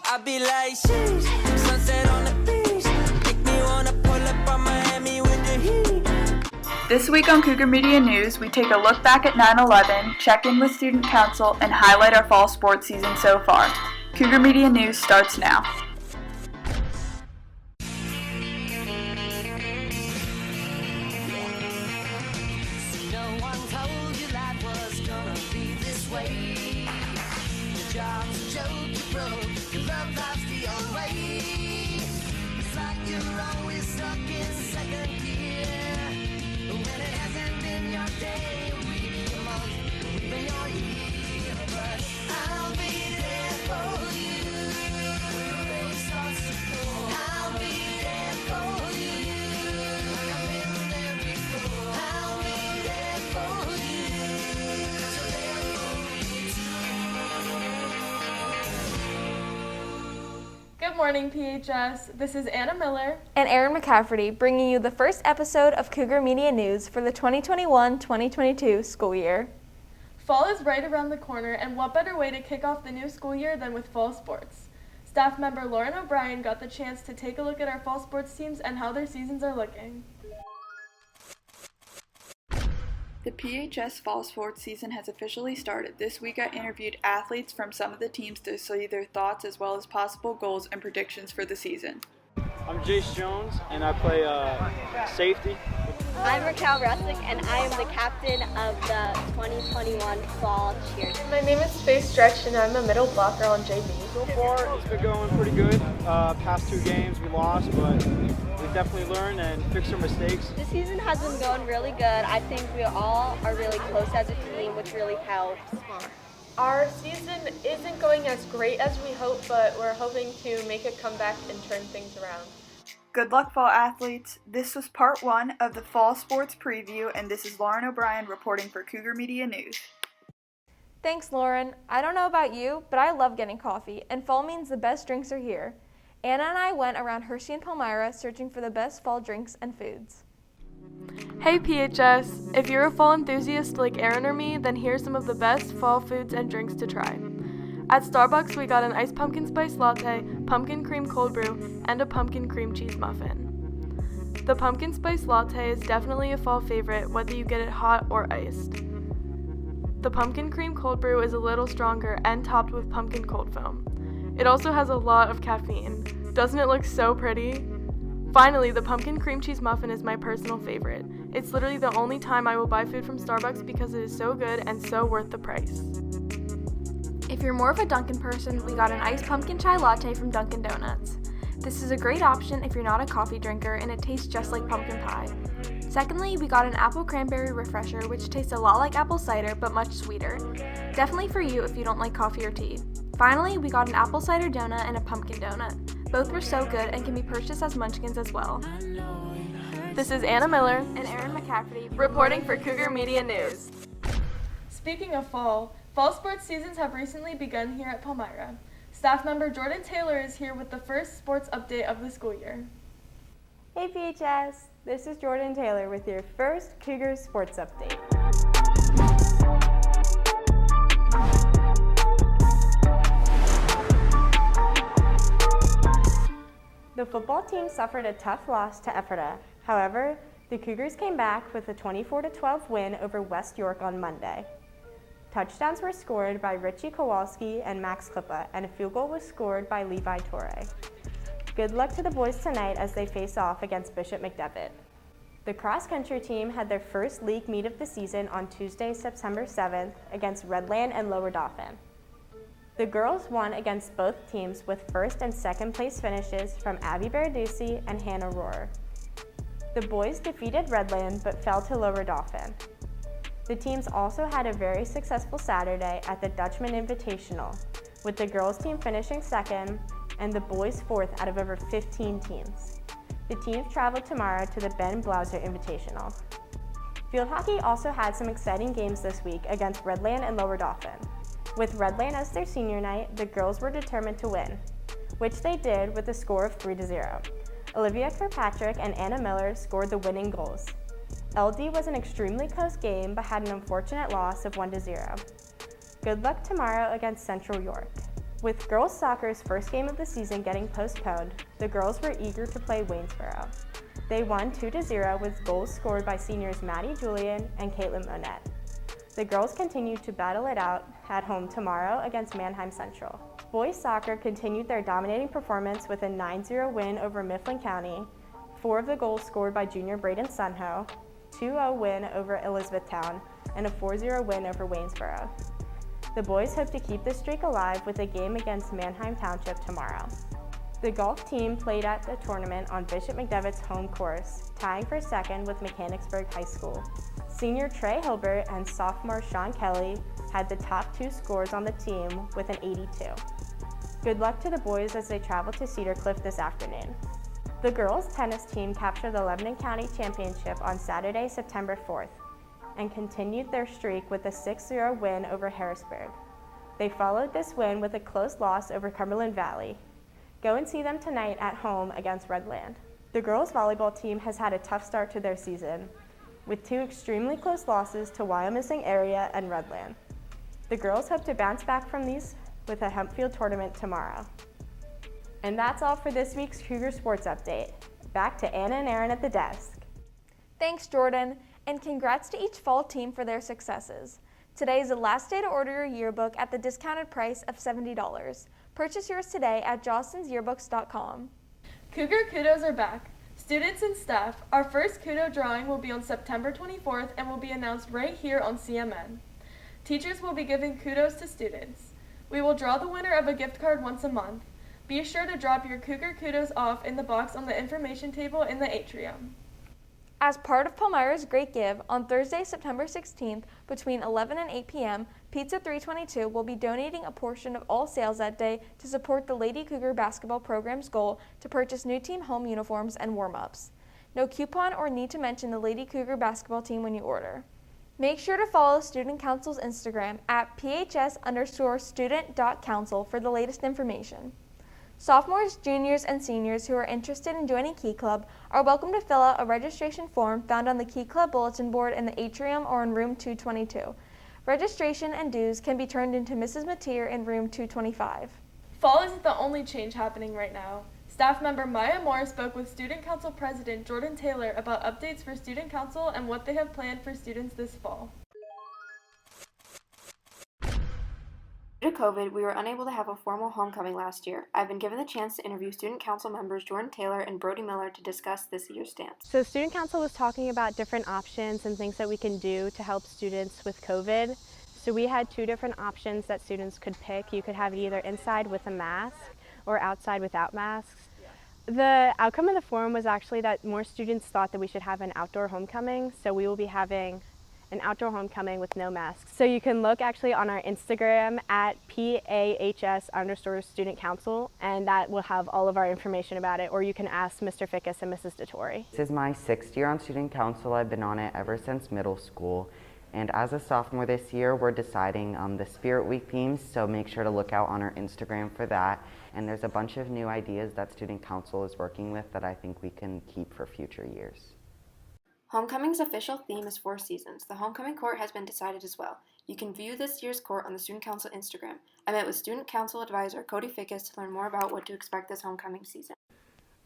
I be like, sheesh, sunset on the beach. Make me wanna pull up on Miami with the heat. This week on Cougar Media News, we take a look back at 9/11, check in with Student Council, and highlight our fall sports season so far. Cougar Media News starts now. Good morning, PHS. This is Anna Miller and Erin McCafferty bringing you the first episode of Cougar Media News for the 2021-2022 school year. Fall is right around the corner, and what better way to kick off the new school year than with fall sports? Staff member Lauren O'Brien got the chance to take a look at our fall sports teams and how their seasons are looking. The PHS fall sports season has officially started. This week I interviewed athletes from some of the teams to see their thoughts as well as possible goals and predictions for the season. I'm Jace Jones and I play safety. I'm Raquel Russick and I am the captain of the 2021 fall cheer. My name is Faith Stretch and I'm a middle blocker on JV. So far it's been going pretty good. Past 2 games we lost, but we've definitely learned and fixed our mistakes. The season has been going really good. I think we all are really close as a team, which really helps. Our season isn't going as great as we hope, but we're hoping to make a comeback and turn things around. Good luck, fall athletes. This was part 1 of the fall sports preview, and this is Lauren O'Brien reporting for Cougar Media News. Thanks, Lauren. I don't know about you, but I love getting coffee, and fall means the best drinks are here. Anna and I went around Hershey and Palmyra searching for the best fall drinks and foods. Hey PHS, if you're a fall enthusiast like Erin or me, then here's some of the best fall foods and drinks to try. At Starbucks, we got an iced pumpkin spice latte, pumpkin cream cold brew, and a pumpkin cream cheese muffin. The pumpkin spice latte is definitely a fall favorite, whether you get it hot or iced. The pumpkin cream cold brew is a little stronger and topped with pumpkin cold foam. It also has a lot of caffeine. Doesn't it look so pretty? Finally, the pumpkin cream cheese muffin is my personal favorite. It's literally the only time I will buy food from Starbucks because it is so good and so worth the price. If you're more of a Dunkin' person, we got an iced pumpkin chai latte from Dunkin' Donuts. This is a great option if you're not a coffee drinker and it tastes just like pumpkin pie. Secondly, we got an apple cranberry refresher which tastes a lot like apple cider but much sweeter. Definitely for you if you don't like coffee or tea. Finally, we got an apple cider donut and a pumpkin donut. Both were so good and can be purchased as munchkins as well. This is Anna Miller and Erin McCafferty reporting for Cougar Media News. Speaking of fall sports seasons have recently begun here at Palmyra. Staff member Jordan Taylor is here with the first sports update of the school year. Hey PHS, this is Jordan Taylor with your first Cougar sports update. The football team suffered a tough loss to Ephrata. However, the Cougars came back with a 24-12 win over West York on Monday. Touchdowns were scored by Richie Kowalski and Max Klippa, and a field goal was scored by Levi Torre. Good luck to the boys tonight as they face off against Bishop McDevitt. The cross-country team had their first league meet of the season on Tuesday, September 7th against Redland and Lower Dauphin. The girls won against both teams with first and second place finishes from Abby Baradusi and Hannah Rohrer. The boys defeated Redland but fell to Lower Dauphin. The teams also had a very successful Saturday at the Dutchman Invitational, with the girls team finishing second and the boys fourth out of over 15 teams. The teams traveled tomorrow to the Ben Blauser Invitational. Field hockey also had some exciting games this week against Redland and Lower Dauphin. With Redland as their senior night, the girls were determined to win, which they did with a score of 3-0. Olivia Kirkpatrick and Anna Miller scored the winning goals. LD was an extremely close game but had an unfortunate loss of 1-0. Good luck tomorrow against Central York. With girls soccer's first game of the season getting postponed, the girls were eager to play Waynesboro. They won 2-0 with goals scored by seniors Maddie Julian and Caitlin Monette. The girls continue to battle it out at home tomorrow against Manheim Central. Boys soccer continued their dominating performance with a 9-0 win over Mifflin County, 4 of the goals scored by junior Braden Sunho, 2-0 win over Elizabethtown, and a 4-0 win over Waynesboro. The boys hope to keep this streak alive with a game against Manheim Township tomorrow. The golf team played at the tournament on Bishop McDevitt's home course, tying for second with Mechanicsburg High School. Senior Trey Hilbert and sophomore Sean Kelly had the top 2 scores on the team with an 82. Good luck to the boys as they travel to Cedar Cliff this afternoon. The girls' tennis team captured the Lebanon County Championship on Saturday, September 4th, and continued their streak with a 6-0 win over Harrisburg. They followed this win with a close loss over Cumberland Valley. Go and see them tonight at home against Redland. The girls' volleyball team has had a tough start to their season, with 2 extremely close losses to Wyomissing area and Redland. The girls hope to bounce back from these with a Hempfield tournament tomorrow. And that's all for this week's Cougar Sports Update. Back to Anna and Erin at the desk. Thanks, Jordan, and congrats to each fall team for their successes. Today is the last day to order your yearbook at the discounted price of $70. Purchase yours today at jostensyearbooks.com. Cougar Kudos are back. Students and staff, our first Kudo drawing will be on September 24th and will be announced right here on CMN. Teachers will be giving kudos to students. We will draw the winner of a gift card once a month. Be sure to drop your Cougar Kudos off in the box on the information table in the atrium. As part of Palmyra's Great Give, on Thursday, September 16th, between 11 and 8 p.m., Pizza 322 will be donating a portion of all sales that day to support the Lady Cougar basketball program's goal to purchase new team home uniforms and warm-ups. No coupon or need to mention the Lady Cougar basketball team when you order. Make sure to follow Student Council's Instagram at phs_student.council for the latest information. Sophomores, juniors, and seniors who are interested in joining Key Club are welcome to fill out a registration form found on the Key Club bulletin board in the atrium or in room 222. Registration and dues can be turned into Mrs. Mateer in room 225. Fall isn't the only change happening right now. Staff member Maya Moore spoke with Student Council President Jordan Taylor about updates for Student Council and what they have planned for students this fall. Due to COVID, we were unable to have a formal homecoming last year. I've been given the chance to interview Student Council members Jordan Taylor and Brody Miller to discuss this year's stance. So Student Council was talking about different options and things that we can do to help students with COVID. So we had 2 different options that students could pick. You could have it either inside with a mask or outside without masks. The outcome of the forum was actually that more students thought that we should have an outdoor homecoming, so we will be having an outdoor homecoming with no masks. So you can look actually on our Instagram at PAHS_Student Council, and that will have all of our information about it, or you can ask Mr. Fickus and Mrs. DeTore. This is my 6th year on Student Council. I've been on it ever since middle school. And as a sophomore this year, we're deciding the Spirit Week themes, so make sure to look out on our Instagram for that. And there's a bunch of new ideas that Student Council is working with that I think we can keep for future years. Homecoming's official theme is 4 seasons. The homecoming court has been decided as well. You can view this year's court on the Student Council Instagram. I met with Student Council Advisor Cody Fickus to learn more about what to expect this homecoming season.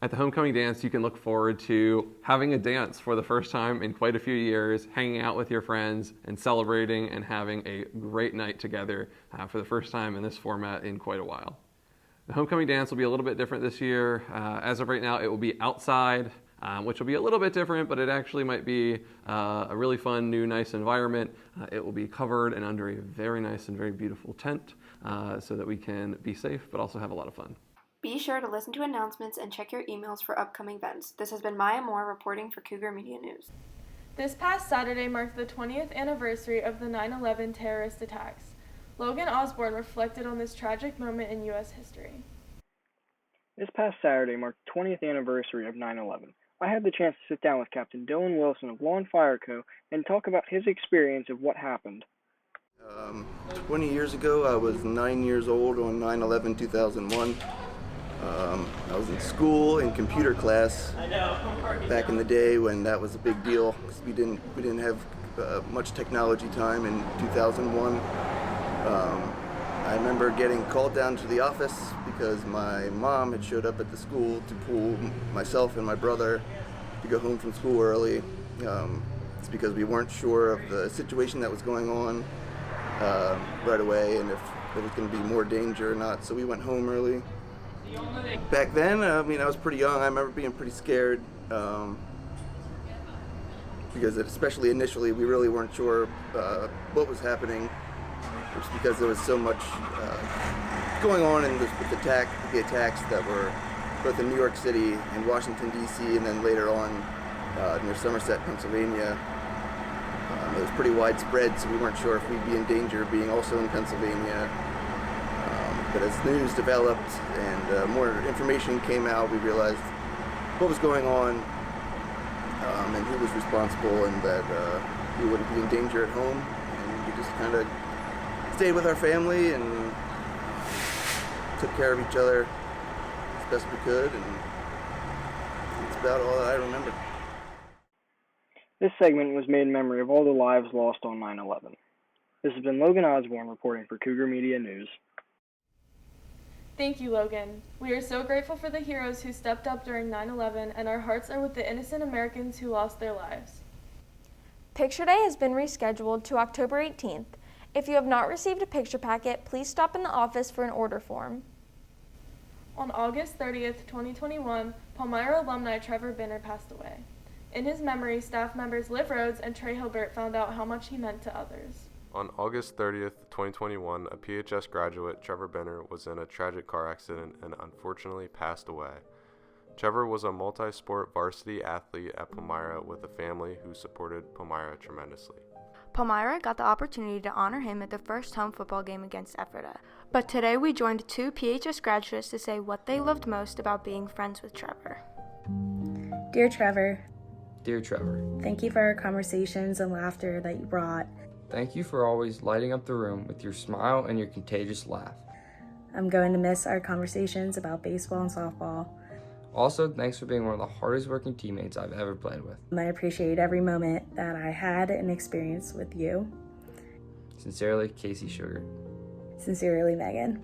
At the homecoming dance, you can look forward to having a dance for the first time in quite a few years, hanging out with your friends and celebrating and having a great night together for the first time in this format in quite a while. The homecoming dance will be a little bit different this year. As of right now, it will be outside, which will be a little bit different, but it actually might be a really fun, new, nice environment. It will be covered and under a very nice and very beautiful tent so that we can be safe but also have a lot of fun. Be sure to listen to announcements and check your emails for upcoming events. This has been Maya Moore reporting for Cougar Media News. This past Saturday marked the 20th anniversary of the 9/11 terrorist attacks. Logan Osborne reflected on this tragic moment in U.S. history. This past Saturday marked the 20th anniversary of 9/11. I had the chance to sit down with Captain Dylan Wilson of Law and Fire Co. and talk about his experience of what happened. 20 years ago, I was 9 years old on 9/11/2001. I was in school in computer class back in the day when that was a big deal because we didn't have much technology time in 2001. I remember getting called down to the office because my mom had showed up at the school to pull myself and my brother to go home from school early. It's because we weren't sure of the situation that was going on right away and if there was going to be more danger or not, so we went home early. Back then, I was pretty young. I remember being pretty scared because especially initially we really weren't sure what was happening. Just because there was so much going on with the attacks that were both in New York City and Washington, D.C., and then later on near Somerset, Pennsylvania. It was pretty widespread, so we weren't sure if we'd be in danger of being also in Pennsylvania. But as the news developed and more information came out, we realized what was going on and who was responsible, and that we wouldn't be in danger at home. And we just kind of stayed with our family and took care of each other as best we could, and that's about all that I remember. This segment was made in memory of all the lives lost on 9/11. This has been Logan Osborne reporting for Cougar Media News. Thank you, Logan. We are so grateful for the heroes who stepped up during 9/11, and our hearts are with the innocent Americans who lost their lives. Picture Day has been rescheduled to October 18th. If you have not received a picture packet, please stop in the office for an order form. On August 30th, 2021, Palmyra alumni Trevor Binner passed away. In his memory, staff members Liv Rhodes and Trey Hilbert found out how much he meant to others. On August 30th, 2021, a PHS graduate, Trevor Binner, was in a tragic car accident and unfortunately passed away. Trevor was a multi-sport varsity athlete at Palmyra with a family who supported Palmyra tremendously. Palmyra got the opportunity to honor him at the first home football game against Ephrata. But today we joined two PHS graduates to say what they loved most about being friends with Trevor. Dear Trevor, Dear Trevor, thank you for our conversations and laughter that you brought. thank you for always lighting up the room with your smile and your contagious laugh. I'm going to miss our conversations about baseball and softball. Also, thanks for being one of the hardest working teammates I've ever played with. I appreciate every moment that I had and experienced with you. Sincerely, Casey Sugar. Sincerely, Megan.